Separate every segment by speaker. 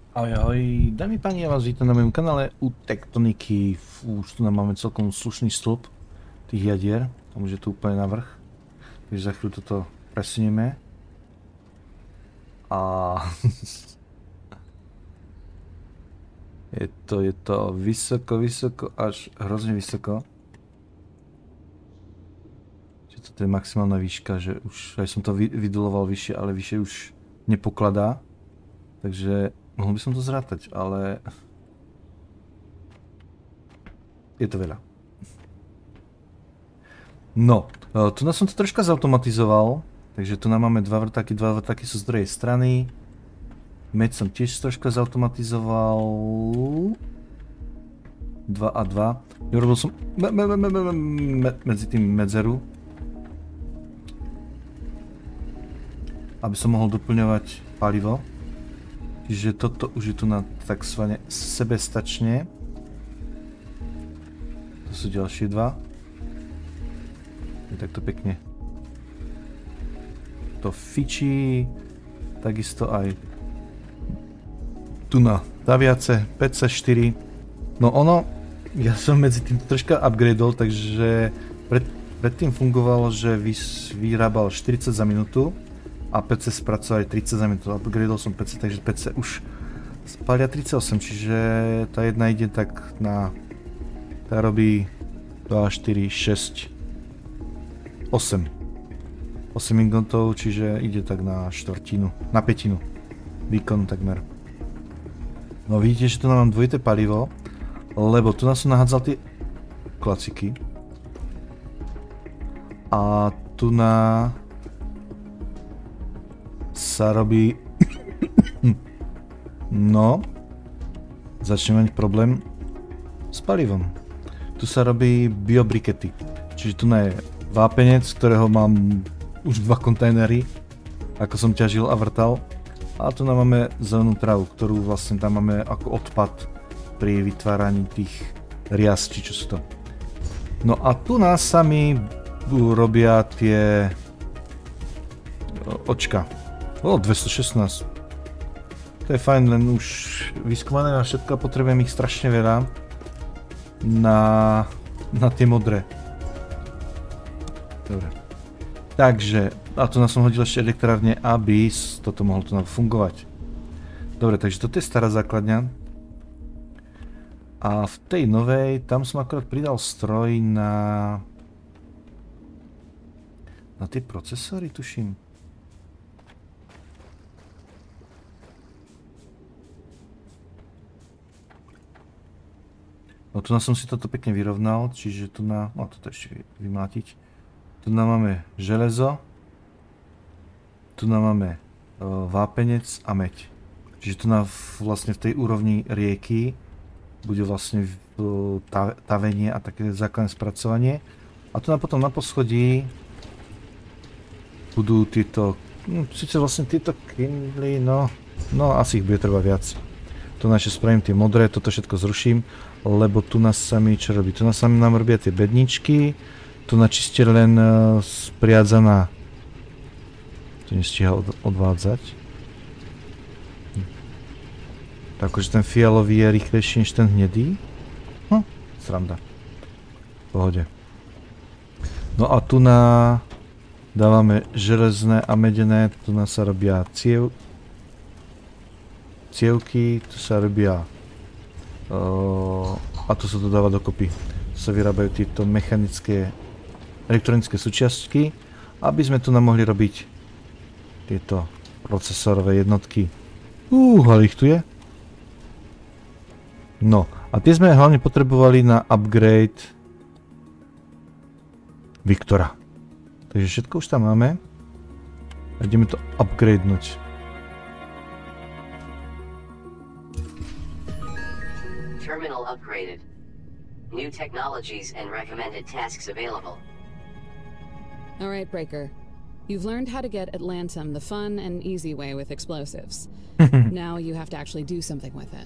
Speaker 1: Ahoj, ahoj, dámy páni, ja vás vítam na mojom kanále u Tektoniky. Už tu nám máme celkom slušný stĺp tých jadier, tam už je to úplne na vrch. Takže za chvíľu toto presunieme. A je to vysoko, až hrozne vysoko. Čiže toto je maximálna výška, že už aj som to vydoloval vyššie, ale vyššie už nepokladá. Takže mohol by som to zrátať, ale je to veľa. No, tu nás som to troška zautomatizoval, takže tu nám máme dva vrtáky sú z druhej strany. Meď som tiež troška zautomatizoval. 2 a 2. Urobil som medzi tým medzeru, aby som mohol doplňovať palivo. Čiže toto už je tu na takzvané sebestačne. To sú ďalšie dva. Je takto pekne. To fičí. Takisto aj tu na Daviace PC4. No ono, ja som medzi tým troška upgradeol, takže predtým fungovalo, že vyrábal 40 za minútu. A PC spracoval aj 30 za minútu. Upgradeol som PC, takže PC už spália 38, čiže tá jedna ide tak na... Tá robí 2, 4, 6, 8. 8 ingotov, čiže ide tak na štvrtinu, na pätinu výkonu takmer. No vidíte, že tu mám dvojité palivo, lebo tu som nahádzal tie klaciky. A tu sa robí... No, začne mať problém s palivom. Tu sa robí biobrikety, čiže tu je vápenec, ktorého mám už 2 kontajnery, ako som ťažil a vrtal. A tu máme zelenú trávu, ktorú vlastne tam máme ako odpad pri vytváraní tých rias, či čo sú to. No a tu nás sami robia tie očka. 216. To je fajn, len už vyskúmané na všetko a potrebujem ich strašne veľa na tie modré. Dobre. Takže, a tu som hodil ešte elektrárne, aby toto mohlo tu fungovať. Dobre, takže toto je stará základňa. A v tej novej, tam som akorát pridal stroj na tie procesory, tuším. No tu som si toto pekne vyrovnal, čiže tu no toto ešte vymlátiť. Tu máme železo, tu máme vápenec a meď. Čiže tu vlastne v tej úrovni rieky bude vlastne tavenie a také základné spracovanie. A tu potom na poschodí budú tieto, síce vlastne tieto kindly, no asi ich bude treba viac. Tu ešte spravím tie modré, toto všetko zruším, lebo tu nás sami čo robí? Tu nás sami nám robia tie bedničky, tu čiste len spriadzaná, to nestíha odvádzať. Takže ten fialový je rýchlejší než ten hnedý. No, sranda. V pohode. No a tu dávame železné a medené, tu sa robia cievky, tu sa robia a tu sa to dáva dokopy. Tu sa vyrábajú tieto mechanické elektronické súčiastky, aby sme tu mohli robiť tieto procesorové jednotky. Ale ich tu je. No, a tie sme hlavne potrebovali na upgrade Viktora. Takže všetko už tam máme. A ideme to upgradenúť.
Speaker 2: Terminal upgraded. New technologies and recommended tasks available.
Speaker 3: All right, Breaker. You've learned how to get Atlantum the fun and easy way with explosives. Now you have to actually do something with it.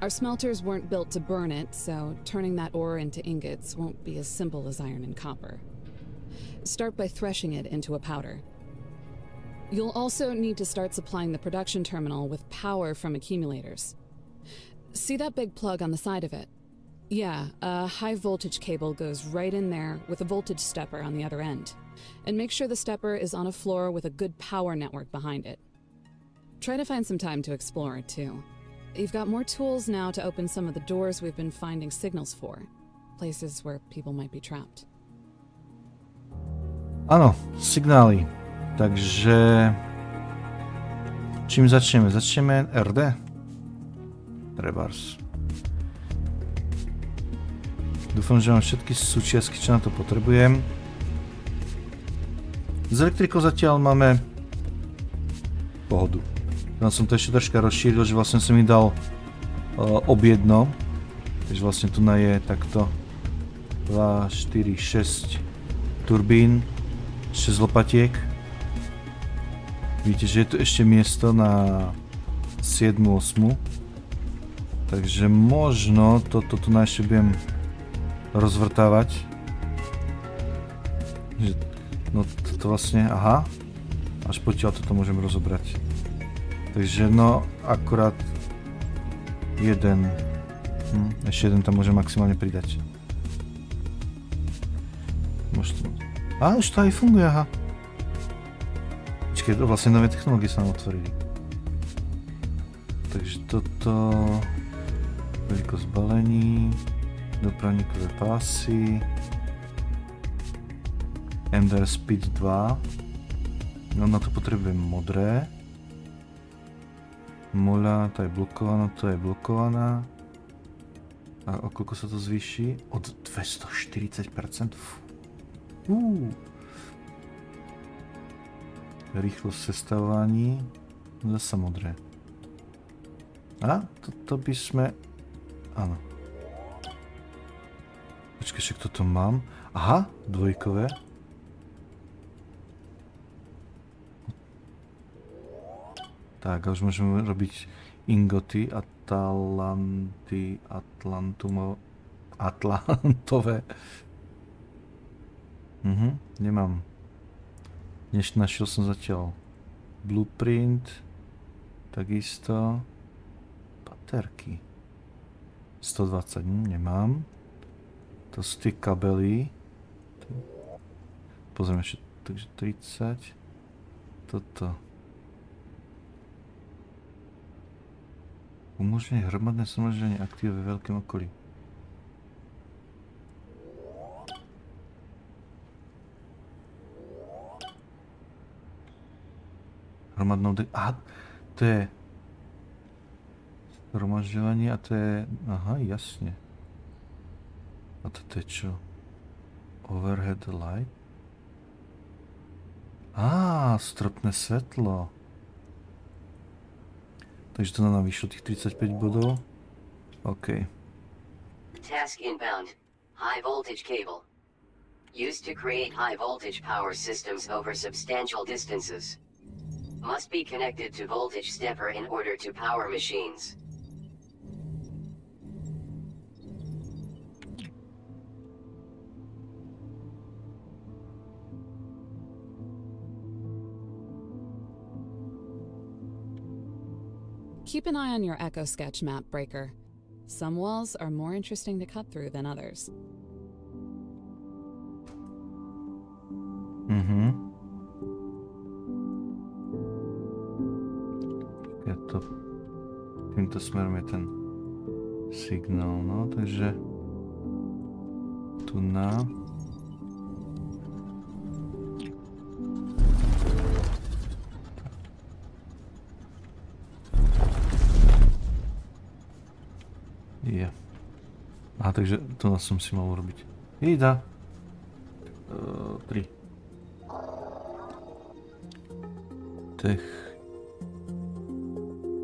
Speaker 3: Our smelters weren't built to burn it, so turning that ore into ingots won't be as simple as iron and copper. Start by threshing it into a powder. You'll also need to start supplying the production terminal with power from accumulators. See that big plug on the side of it? Yeah, a high voltage cable goes right in there with a voltage stepper on the other end. And make sure the stepper is on a floor with a good power network behind it. Try to find some time to explore it too. You've got more tools now to open some of the doors we've been finding signals for. Places where people might be trapped.
Speaker 1: Áno, signály. Takže... Čím začneme? Začneme RD? Trebárs. Dúfam, že mám všetky súčiastky, čo na to potrebujem. S elektrikou zatiaľ máme pohodu. Ja som to ešte troška rozšíril, že vlastne som mi dal objedno. Takže vlastne tu je takto 2, 4, 6 turbín, 6 lopatiek. Vidíte, že je tu ešte miesto na 7, 8. Takže možno toto tu ešte budem rozvrtávať. No toto vlastne, aha. Až potiaľ toto môžem rozobrať. Takže no, akurát jeden. Ešte jeden tam môžem maximálne pridať. Možno. Á, už to aj funguje, aha. Počkej, vlastne nové technológie sa nám otvorili. Takže toto... Veľkosť balení, dopravníkové pásy, MDR Speed 2, no na to potrebujem modré, moľa, to je blokovaná, a o koľko sa to zvýši? Od 240%? Rýchlosť sestavovaní, zasa modré. A toto by sme... Áno. Počkaj, však toto mám. Aha, dvojkové. Tak, a už môžeme robiť ingoty, atlantové. Nemám. Našiel som zatiaľ blueprint, takisto baterky. 120, nemám. To sú tie kabely. Pozrieme ešte, takže 30. Toto. Umožňuje hromadné zhromažďovanie aktív ve veľkém okolí. Hromadnou aha, to je zhromažďovanie a to je... Aha, jasne. A toto je čo? Overhead light? Á, stropné svetlo. Takže to nám vyšlo tých 35 bodov. OK.
Speaker 2: Task inbound. High voltage cable. Used to create high voltage power systems over substantial distances. Must be connected to voltage stepper in order to power machines.
Speaker 3: Keep an eye on your Echo Sketch map, Breaker. Some walls are more interesting to cut through than others.
Speaker 1: Je to... Týmto smerom je ten signál, no, takže... Tu na... Je. Aha, takže to nás som si mal urobiť. Ida. 3. Tech.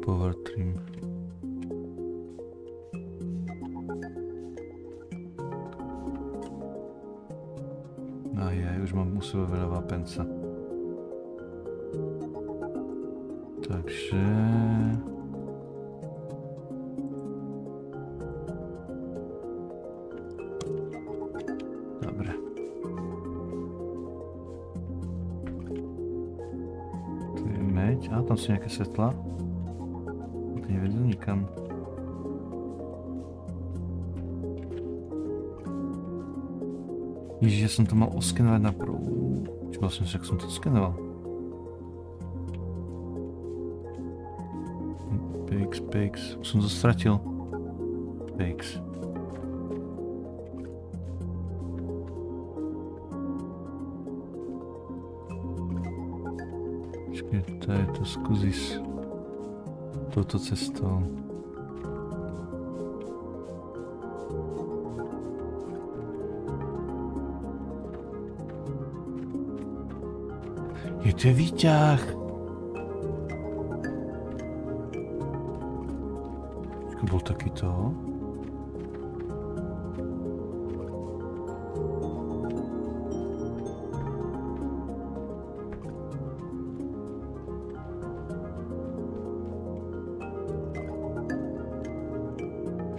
Speaker 1: Power trim. Už mám u sebe veľa vápenca. Takže... Dobre. ísť? Á, tam sú nejaké svetlá. To nevedú nikam. Ježiš, ja som to mal oskenovať na prvú. Či vlastne však som to skenoval. PX. Som to stratil. PX. Počkej, to je to skúsi s touto cestou. Je to výťah. Počkej, bol takýto.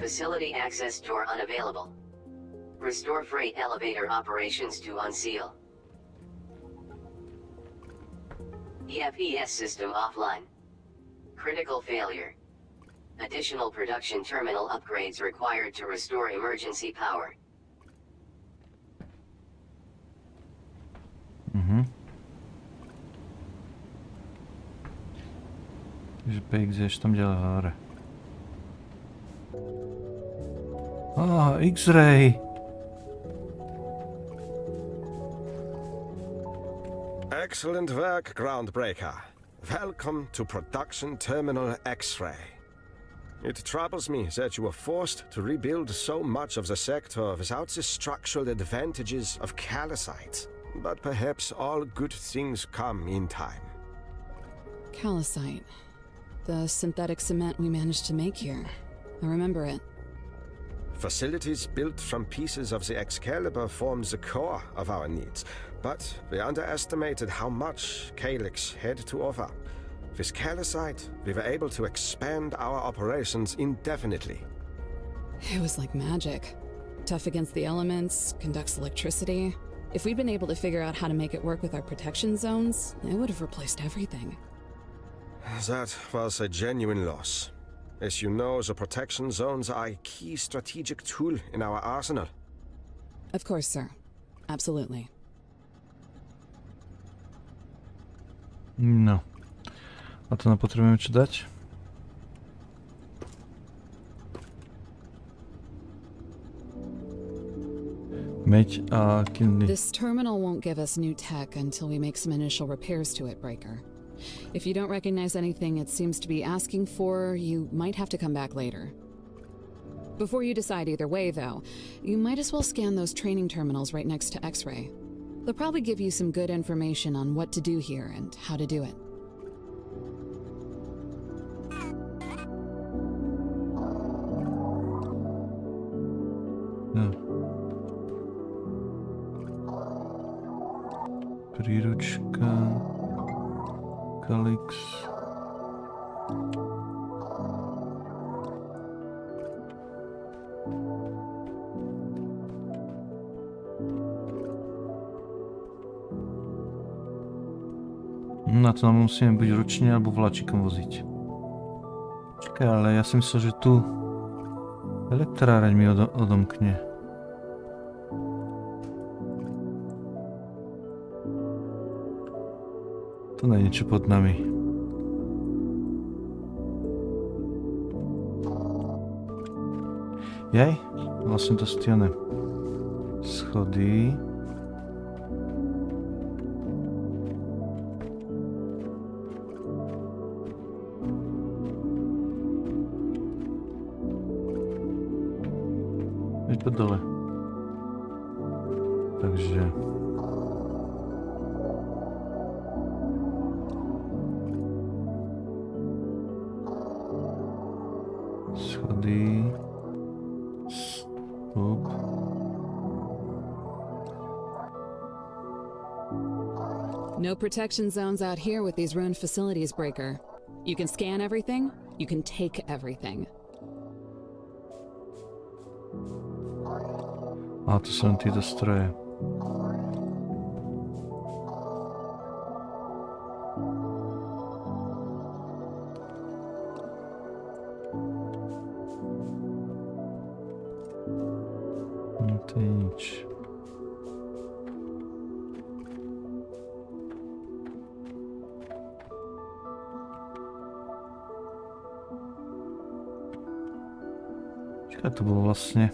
Speaker 2: Facility access door unavailable. Restore freight elevator operations to unseal. EFES system offline. Critical failure. Additional production terminal upgrades required to restore emergency power.
Speaker 1: Takže PX je ešte tam ďalej hore. X-ray!
Speaker 4: Excellent work, Groundbreaker. Welcome to Production Terminal X-ray. It troubles me that you were forced to rebuild so much of the sector without the structural advantages of calcite. But perhaps all good things come in time.
Speaker 3: Calcite. The synthetic cement we managed to make here. I remember it.
Speaker 4: Facilities built from pieces of the Excalibur form the core of our needs, but we underestimated how much Calyx had to offer. With calcite, we were able to expand our operations indefinitely.
Speaker 3: It was like magic. Tough against the elements, conducts electricity. If we'd been able to figure out how to make it work with our protection zones, it would have replaced everything.
Speaker 4: That was a genuine loss. As you know, the protection zones are a key strategic tool in our arsenal.
Speaker 3: Of course, sir. Absolutely.
Speaker 1: No. A to nám potrebujeme čo dať? Meď a kindly.
Speaker 3: This terminal won't give us new tech until we make some initial repairs to it, Breaker. If you don't recognize anything it seems to be asking for, you might have to come back later. Before you decide either way, though, you might as well scan those training terminals right next to X-ray. They'll probably give you some good information on what to do here and how to do it.
Speaker 1: No. Príručka. Calyx. Na to nám musíme buď ručne alebo vláčikom voziť. Čakaj, ale ja si myslel, že tu elektráreň mi odomkne. Tu je niečo pod nami. Jaj, vlastne to sú tie schody. Veď pod dole. Takže... schody... Stop.
Speaker 3: No protection zones out here with these ruined facilities, Breaker. You can scan everything, you can take everything.
Speaker 1: A to sú len tieto stroje. nič. Čo to bolo vlastne?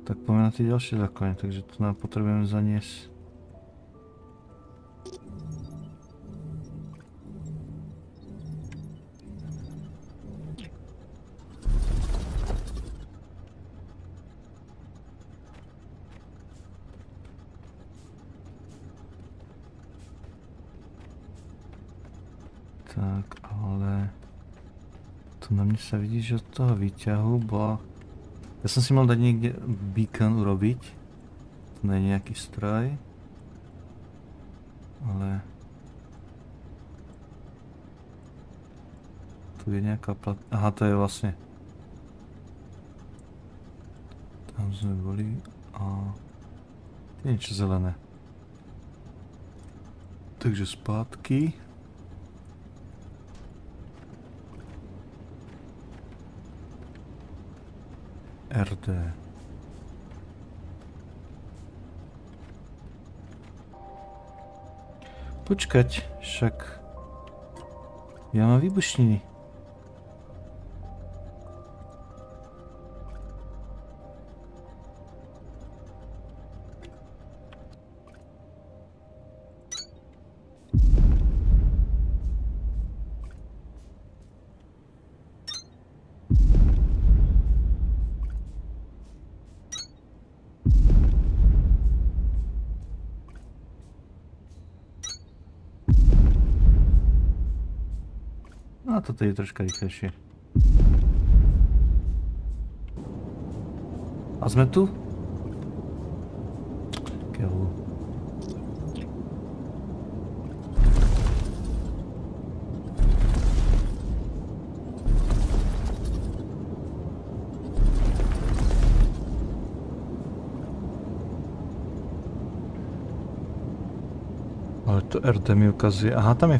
Speaker 1: Tak poďme na tie ďalšie zákony, takže tu nám potrebujeme zaniesť. Tak, ale tu na mne sa vidí, že od toho výťahu bola... Ja som si mal dať niekde beacon urobiť. Tu nie je nejaký stroj. Ale... Tu je nejaká aha, to je vlastne... Tam sme boli a... To je niečo zelené. Takže zpátky. RD. Počkať, však ja mám výbušniny. A toto je troška rýchlejšie. A sme tu? Keľu. Ale to RD mi ukazuje. Aha, tam je...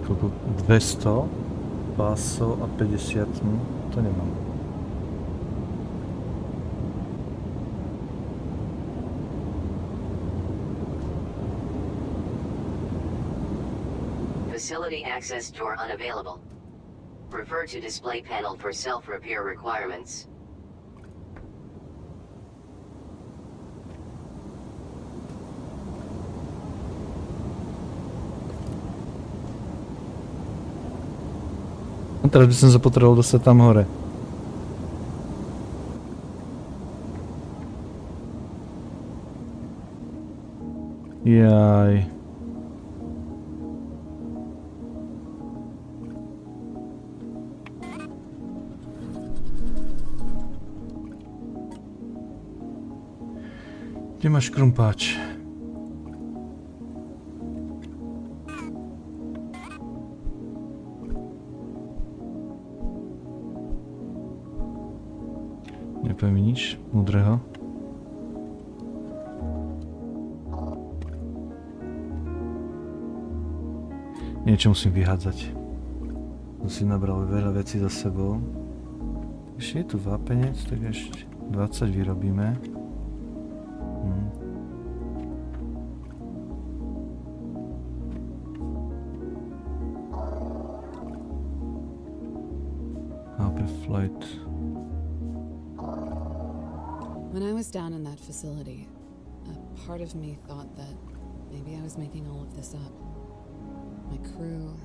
Speaker 1: Koľko? 200 pásov a 50, to nemám.
Speaker 2: Facility access door unavailable. Refer to display panel for self-repair requirements.
Speaker 1: Teraz by som sa potreboval dostať tam hore. Jaj. Kde máš krumpáč? Nepoviem mi nič múdreho. Niečo musím vyhádzať. Som si nabral veľa vecí za sebou. Ešte je tu vápenec, tak ešte 20 vyrobíme. HP flight.
Speaker 3: When I was down in that facility, a part of me thought that maybe I was making all of this up. My crew,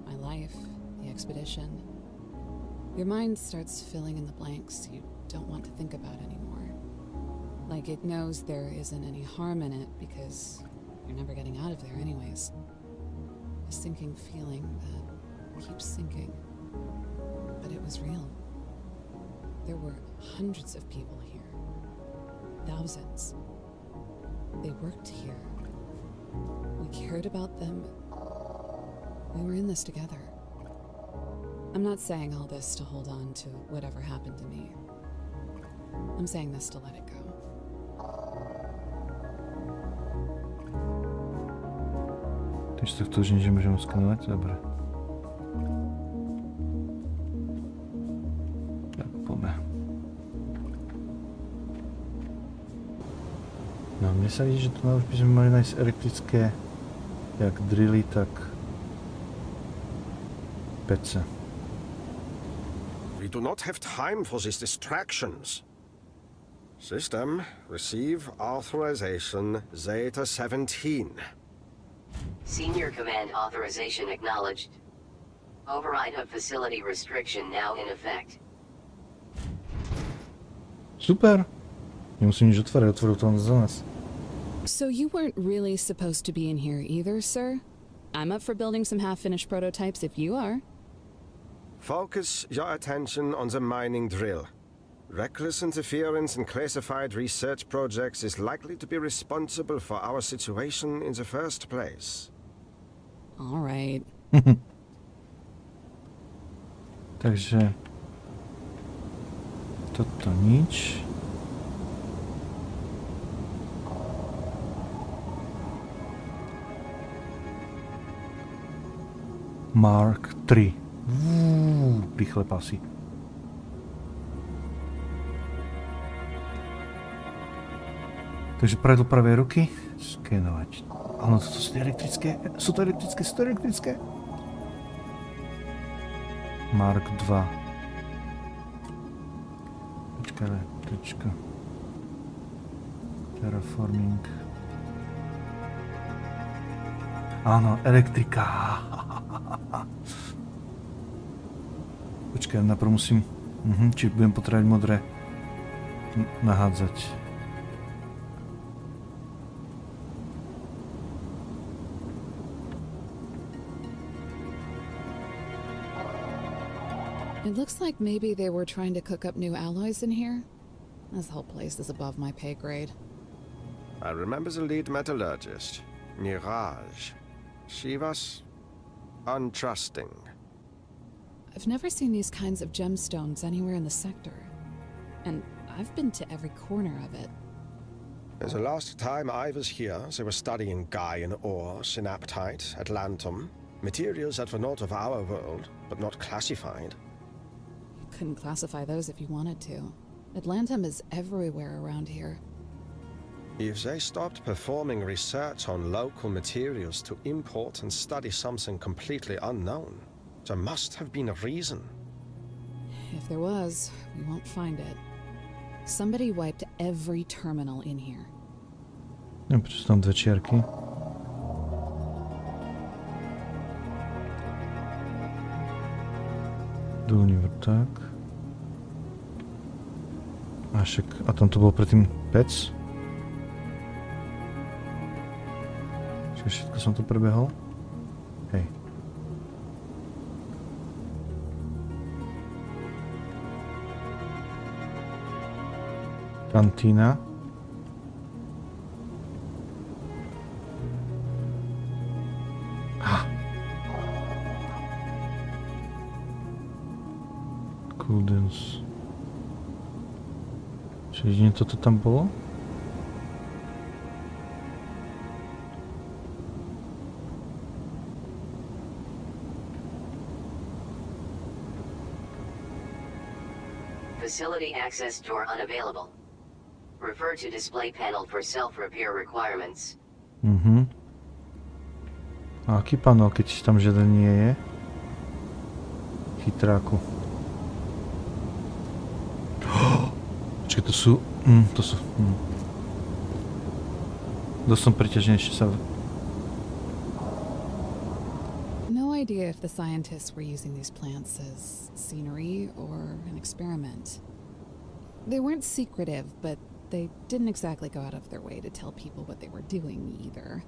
Speaker 3: my life, the expedition. Your mind starts filling in the blanks you don't want to think about anymore. Like it knows there isn't any harm in it because you're never getting out of there anyways. A sinking feeling that keeps sinking. But it was real. There were hundreds of people here. Thousands. They worked here. We cared about them. We were in this together. I'm not saying all this to hold on to whatever happened to me. I'm saying this to let it go.
Speaker 1: Takže takto už nič nemôžem skanovať? Dobre. Tak, poďme. No, mne sa vidí, že tu už by sme mali nájsť elektrické jak drily, tak pece.
Speaker 4: We do not have time for these distractions. System, receive authorization Zeta 17.
Speaker 2: Senior Command authorization acknowledged. Override of facility restriction now in effect.
Speaker 1: Super! Nemusím nič otvárať, otvoril to on za nás.
Speaker 3: So you weren't really supposed to be in here either, sir? I'm up for building some half-finished prototypes if you are.
Speaker 4: Focus your attention on the mining drill. Reckless interference in classified research projects is likely to be responsible for our situation in the first place.
Speaker 3: All right.
Speaker 1: Takže toto nič. Mark 3. Rýchle pasy. Takže pravidlo pravej ruky. Skenovať. Áno, toto sú elektrické. Sú to elektrické, sú to elektrické. Mark 2. Počkaj, električka. Terraforming. Áno, elektrika. Počkaj, najprv musím... či budem potrebovať modré nahádzať.
Speaker 3: It looks like maybe they were trying to cook up new alloys in here. This whole place is above my pay grade.
Speaker 4: I remember the lead metallurgist, Mirage. She was untrusting.
Speaker 3: I've never seen these kinds of gemstones anywhere in the sector. And I've been to every corner of it.
Speaker 4: The last time I was here, they were studying Gaian ore, synaptite, atlantum, materials that were not of our world, but not classified.
Speaker 3: Couldn't classify those if you wanted to. Atlantum is everywhere around here.
Speaker 4: If they stopped performing research on local materials to import and study something completely unknown, there must have been a reason.
Speaker 3: If there was, we won't find it. Somebody wiped every terminal in here.
Speaker 1: No, prečo tam dve čiarky? Dolný vrták. A však, a tam to bol predtým pec? Čiže všetko som tu prebehol? Hej. Kantína. Cooldoons. Čiže jedine toto tam bolo?
Speaker 2: Facility access door unavailable. Refer to display panel for self-repair requirements.
Speaker 1: A aký panel, keď tam žiaden nie je? Chytráku. Počkej, to sú... Dosť som priťažený, ešte sa...
Speaker 3: No idea if the scientists were using these plants as scenery or an experiment. They weren't secretive, but they didn't exactly go out of their way to tell people what they were doing either.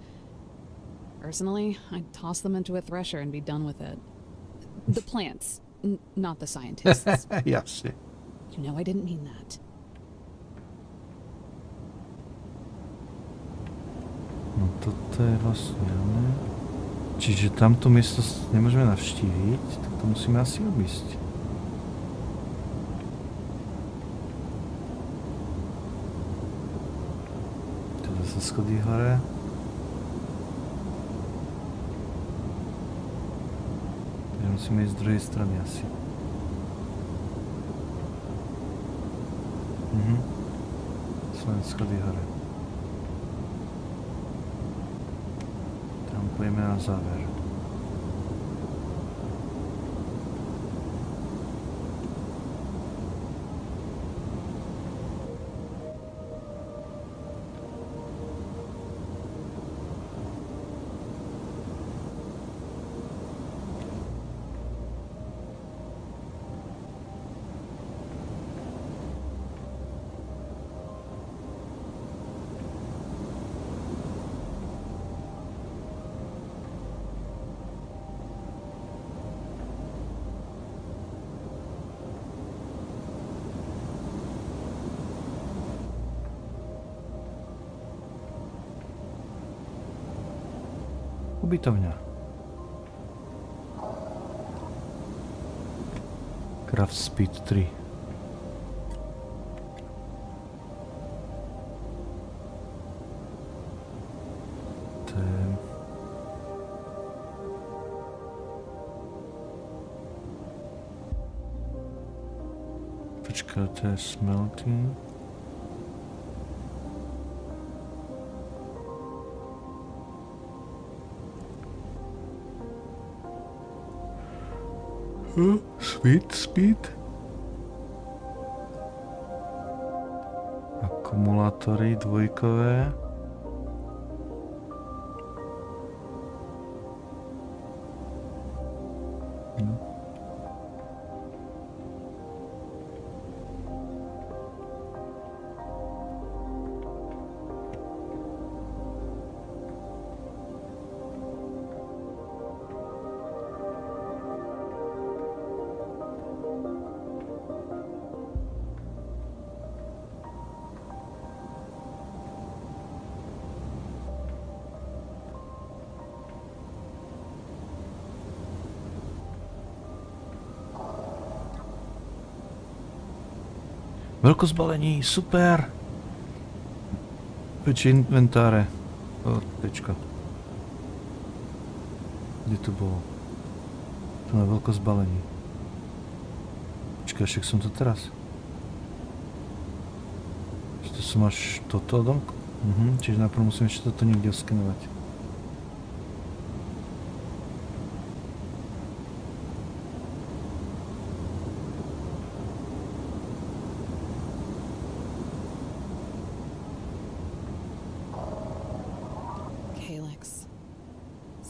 Speaker 3: Personally, I'd toss them into a thresher and be done with it. The plants, not the scientists.
Speaker 1: Jasne.
Speaker 3: You know I didn't mean that.
Speaker 1: toto je vlastne, ne? Čiže tamto miesto nemôžeme navštíviť, tak to musíme asi obísť. Teda sa schodí hore. Takže musíme ísť z druhej strany asi. Sú len schody hore. Tam pojeme na záver. Ubytovňa. Craft Speed 3. To je... Počkaj, to je smelting. Speed. Akumulátory dvojkové. Veľkozbalení, super! Väčšie inventáre. O, tečka. Kde to bolo? To na veľkozbalení. Počkaj, však som to teraz. To som až toto domko? Čiže najprv musím ešte toto niekde oskenovať.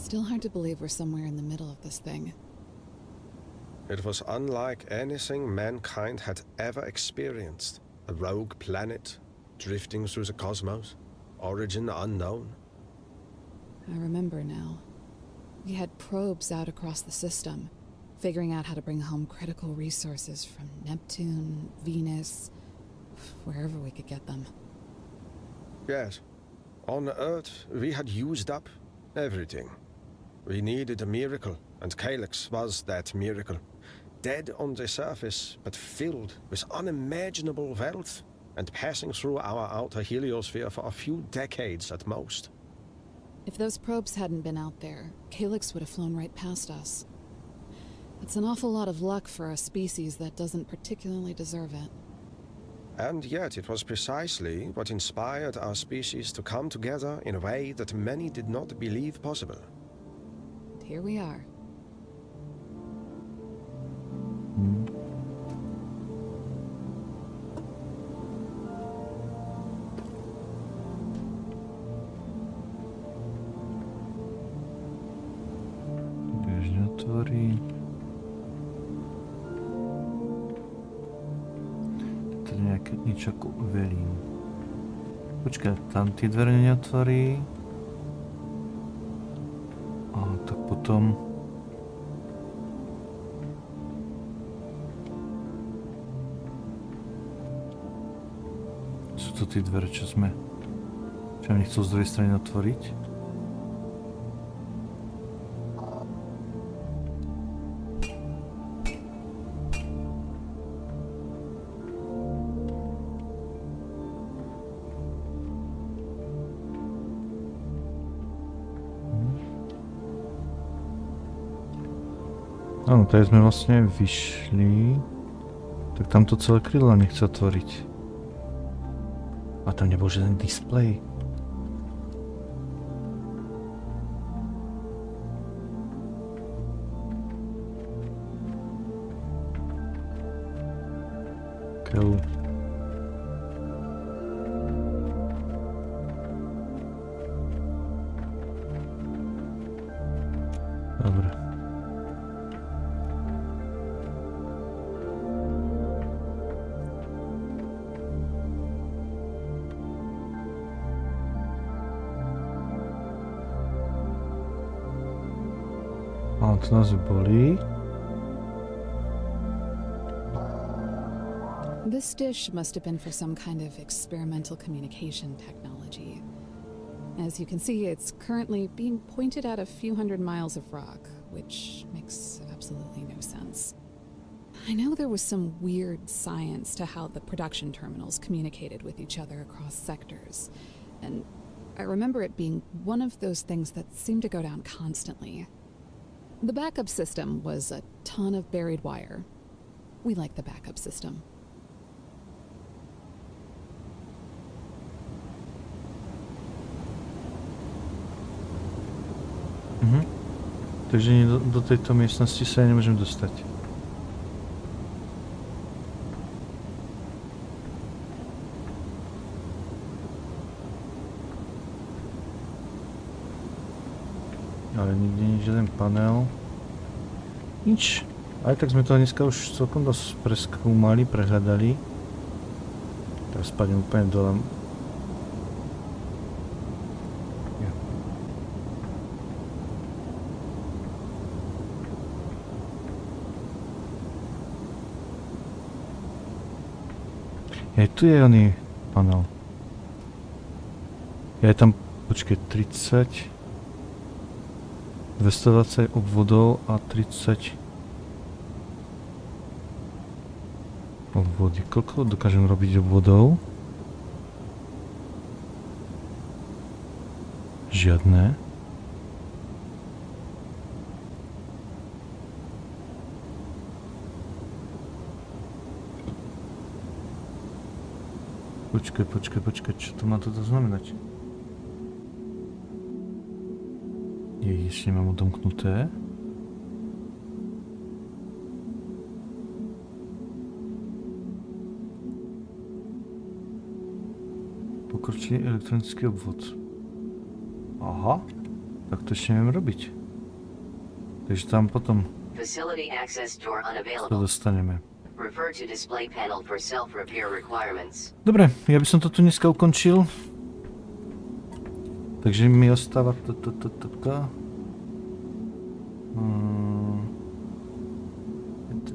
Speaker 3: Still hard to believe we're somewhere in the middle of this thing.
Speaker 4: It was unlike anything mankind had ever experienced. A rogue planet, drifting through the cosmos, origin unknown.
Speaker 3: I remember now. We had probes out across the system, figuring out how to bring home critical resources from Neptune, Venus, wherever we could get them.
Speaker 4: Yes. On Earth, we had used up everything. We needed a miracle, and Calyx was that miracle. Dead on the surface, but filled with unimaginable wealth, and passing through our outer heliosphere for a few decades at most.
Speaker 3: If those probes hadn't been out there, Calyx would have flown right past us. It's an awful lot of luck for a species that doesn't particularly deserve it.
Speaker 4: And yet it was precisely what inspired our species to come together in a way that many did not believe possible.
Speaker 3: Here we are.
Speaker 1: Bežne otvorí. To nejaké niečo ako velím. Počkaj, tam tie dvere neotvorí. Tak potom... Sú to tie dvere, čo sme... Čo nechcel z druhej strany otvoriť? Áno, tady sme vlastne vyšli. Tak tamto celé krydlo nechce otvoriť. A tam nebol žiaden displej. Keľu. Dobre. A to nás bolí.
Speaker 3: This dish must have been for some kind of experimental communication technology. As you can see, it's currently being pointed at a few hundred miles of rock, which makes absolutely no sense. I know there was some weird science to how the production terminals communicated with each other across sectors, and I remember it being one of those things that seemed to go down constantly. The backup system was a ton of buried wire. We like the backup system.
Speaker 1: Takže do tejto miestnosti sa nemôžem dostať. Ale nikde nie je žiaden panel. Nič. Aj tak sme to dneska už celkom dosť preskúmali, prehľadali. Teraz spadnem úplne dole. Aj tu je oný panel. Je tam, počkej, 30, 220 obvodov a 30 obvody. Koľko dokážem robiť obvodov? Žiadne. Počkaj, čo to má toto znamenať? Ešte mám odomknuté. Pokročilý elektronický obvod. Aha, tak to ešte neviem robiť. Takže tam potom to dostaneme. Dobre, ja by som to tu dneska ukončil. Takže mi ostáva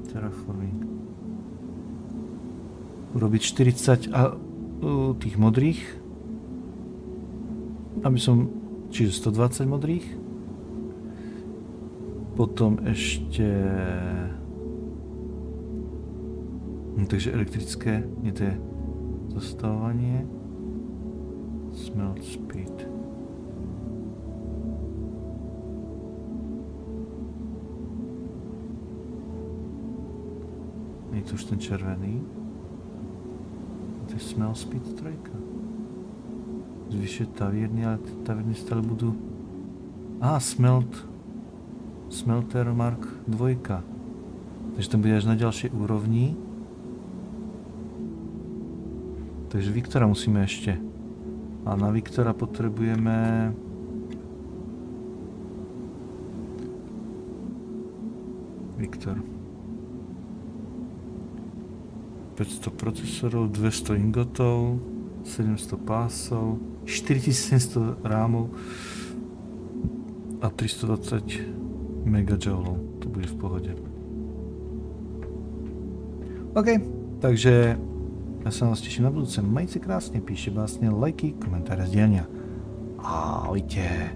Speaker 1: terraforming. Urobiť 40 tých modrých. Aby som, čiže 120 modrých. Potom ešte... takže elektrické, nie to je zastavovanie. Smelt speed. Nie je to už ten červený. To je smell speed 3. Zvyšuje tavírny, ale tavírny stále budú... Smelter Mark 2. Takže to bude až na ďalšej úrovni. Takže Viktora musíme ešte. A na Viktora potrebujeme... Viktor. 500 procesorov, 200 ingotov, 700 pásov, 4700 rámov a 320 megajoulov. To bude v pohode. OK, takže ja sa vás teším na budúce. Majte krásne, píšte básne, lajky, komentáre, zdieľania. Ahojte.